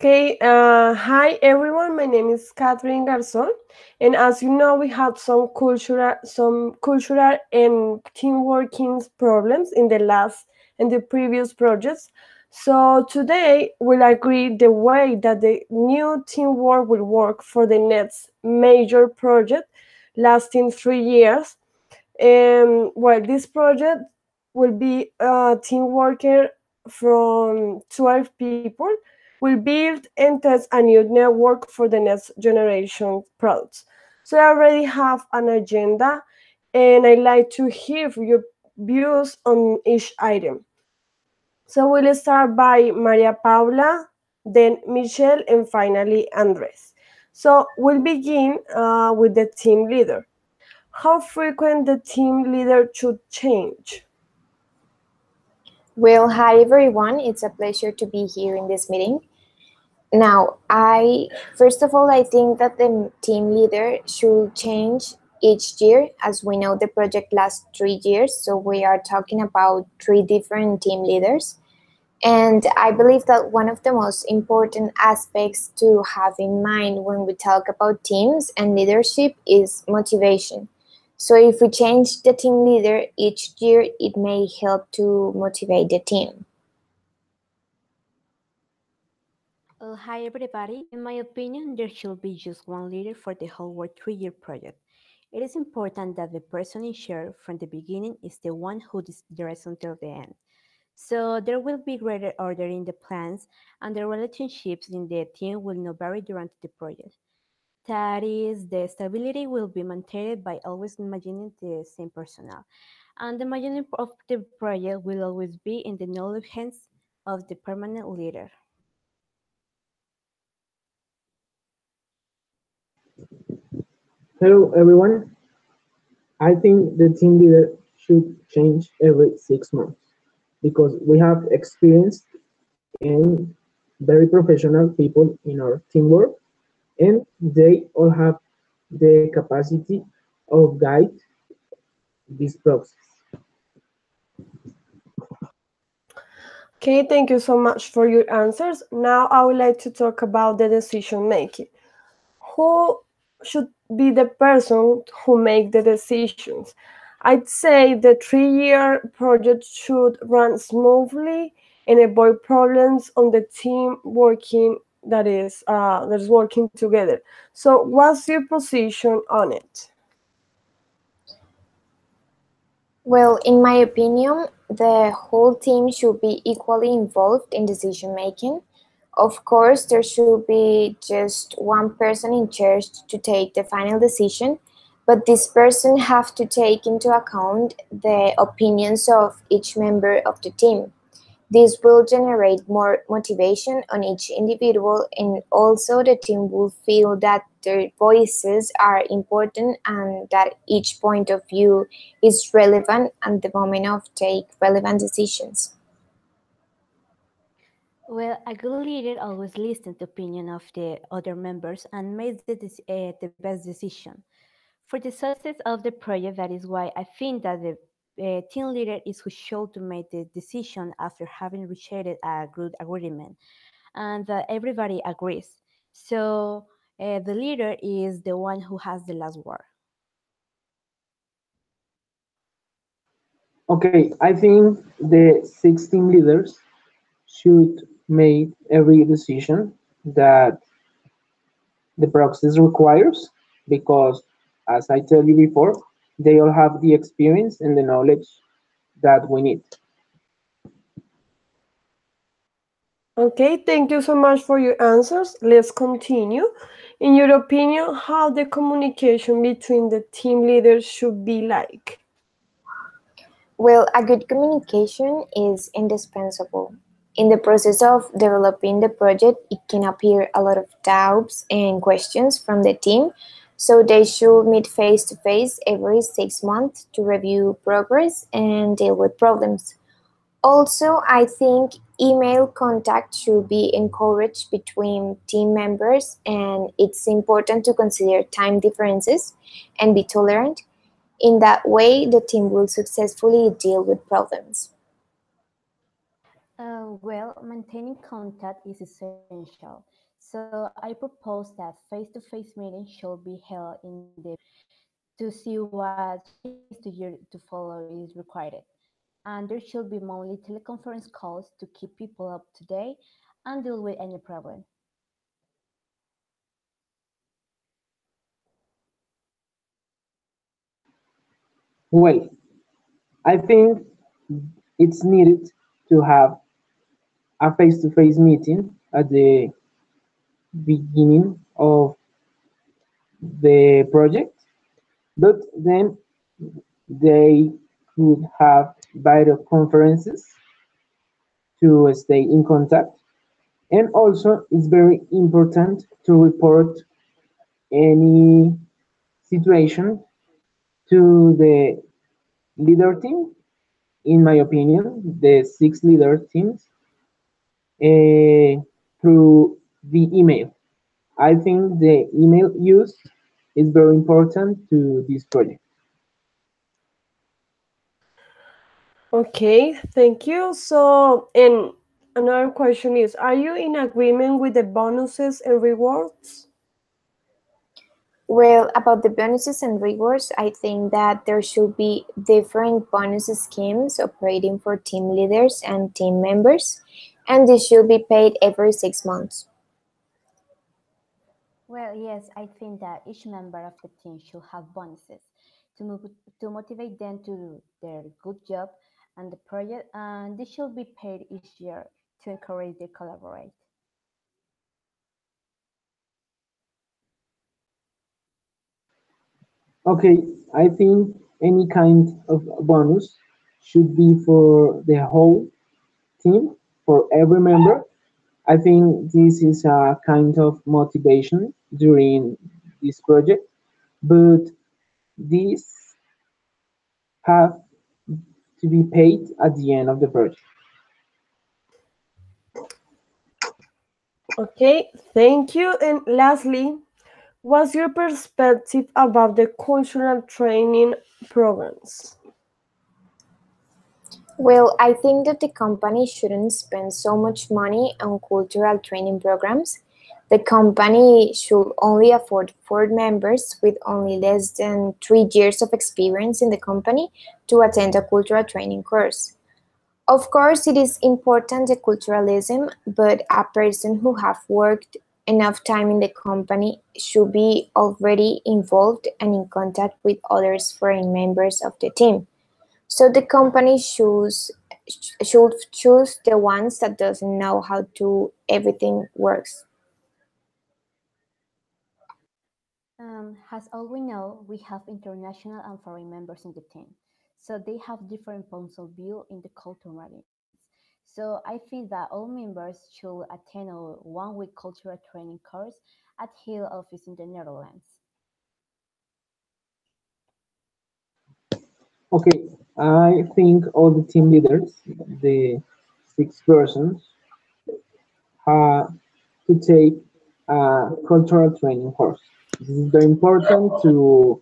Okay, hi everyone. My name is Catherine Garzon, and as you know, we had some cultural and team working problems in the previous projects. So today we'll agree the way that the new teamwork will work for the next major project, lasting 3 years. Well, this project will be a team worker from 12 people will build and test a new network for the next generation products. So I already have an agenda and I like to hear your views on each item. So we'll start by Maria Paula, then Michelle, and finally Andres. So we'll begin with the team leader. How frequent the team leader should change? Well, hi everyone. It's a pleasure to be here in this meeting. Now, first of all, I think that the team leader should change each year. As we know, the project lasts 3 years, so we are talking about three different team leaders. And I believe that one of the most important aspects to have in mind when we talk about teams and leadership is motivation. So if we change the team leader each year, it may help to motivate the team. Hi everybody. In my opinion, there should be just one leader for the whole World 3-year project. It is important that the person in charge from the beginning is the one who directs until the end. So there will be greater order in the plans and the relationships in the team will not vary during the project. That is, the stability will be maintained by always imagining the same personnel. And the imagining of the project will always be in the knowledge hands of the permanent leader. Hello everyone. I think the team leader should change every 6 months because we have experienced and very professional people in our teamwork and they all have the capacity of guide this process. Okay, thank you so much for your answers. Now I would like to talk about the decision making. Who should be the person who make the decisions? I'd say the 3-year project should run smoothly and avoid problems on the team working that is working together. So what's your position on it? Well, in my opinion, the whole team should be equally involved in decision making. Of course, there should be just one person in charge to take the final decision, but this person have to take into account the opinions of each member of the team. This will generate more motivation on each individual, and also the team will feel that their voices are important and that each point of view is relevant at the moment of take relevant decisions. Well, a good leader always listens to the opinion of the other members and makes the best decision. For the success of the project, that is why I think that the team leader is who should to make the decision after having reached a good agreement and that everybody agrees. So the leader is the one who has the last word. Okay, I think the 16 leaders should make every decision that the process requires because, as I tell you before, they all have the experience and the knowledge that we need. Okay, thank you so much for your answers. Let's continue. In your opinion, how the communication between the team leaders should be like? Well, a good communication is indispensable. In the process of developing the project, it can appear a lot of doubts and questions from the team, so they should meet face to face every 6 months to review progress and deal with problems. Also, I think email contact should be encouraged between team members, and it's important to consider time differences and be tolerant. In that way, the team will successfully deal with problems. Well, maintaining contact is essential. So I propose that face-to-face meetings should be held in the to see what changes to follow is required. And there should be monthly teleconference calls to keep people up to date and deal with any problem. Well, I think it's needed to have a face-to-face meeting at the beginning of the project, but then they could have video conferences to stay in contact. And also, it's very important to report any situation to the leader team. In my opinion, the six leader teams through the email. I think the email use is very important to this project. Okay, thank you. So, and another question is, are you in agreement with the bonuses and rewards? Well, about the bonuses and rewards, I think that there should be different bonus schemes operating for team leaders and team members, and they should be paid every 6 months. Well, yes, I think that each member of the team should have bonuses to to motivate them to do their good job and the project, and they should be paid each year to encourage them to collaborate. Okay, I think any kind of bonus should be for the whole team, for every member. I think this is a kind of motivation during this project, but this have to be paid at the end of the project. Okay, thank you. And lastly, what's your perspective about the cultural training programs? Well, I think that the company shouldn't spend so much money on cultural training programs. The company should only afford board members with only less than 3 years of experience in the company to attend a cultural training course. Of course, it is important the culturalism, but a person who have worked enough time in the company should be already involved and in contact with others foreign members of the team. So the company should choose the ones that doesn't know how to everything works. As all we know, we have international and foreign members in the team, so they have different points of view in the cultural matters. So I feel that all members should attend a one-week cultural training course at Hill office in the Netherlands. Okay, I think all the team leaders, the six persons, have to take a cultural training course. This is very important to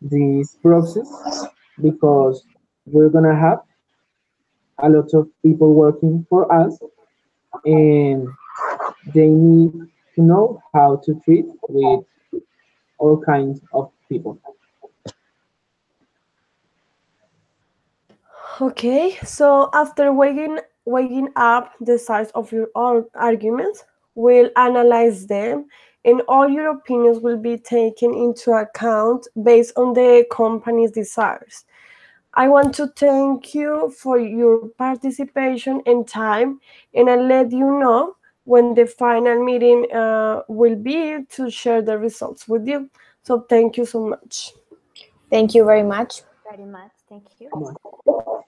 this process because we're gonna have a lot of people working for us and they need to know how to treat with all kinds of people. Okay, so after weighing up the sides of your own arguments, we'll analyze them, and all your opinions will be taken into account based on the company's desires. I want to thank you for your participation and time, and I'll let you know when the final meeting will be to share the results with you. So thank you so much. Thank you very much. Very much, thank you. Come on.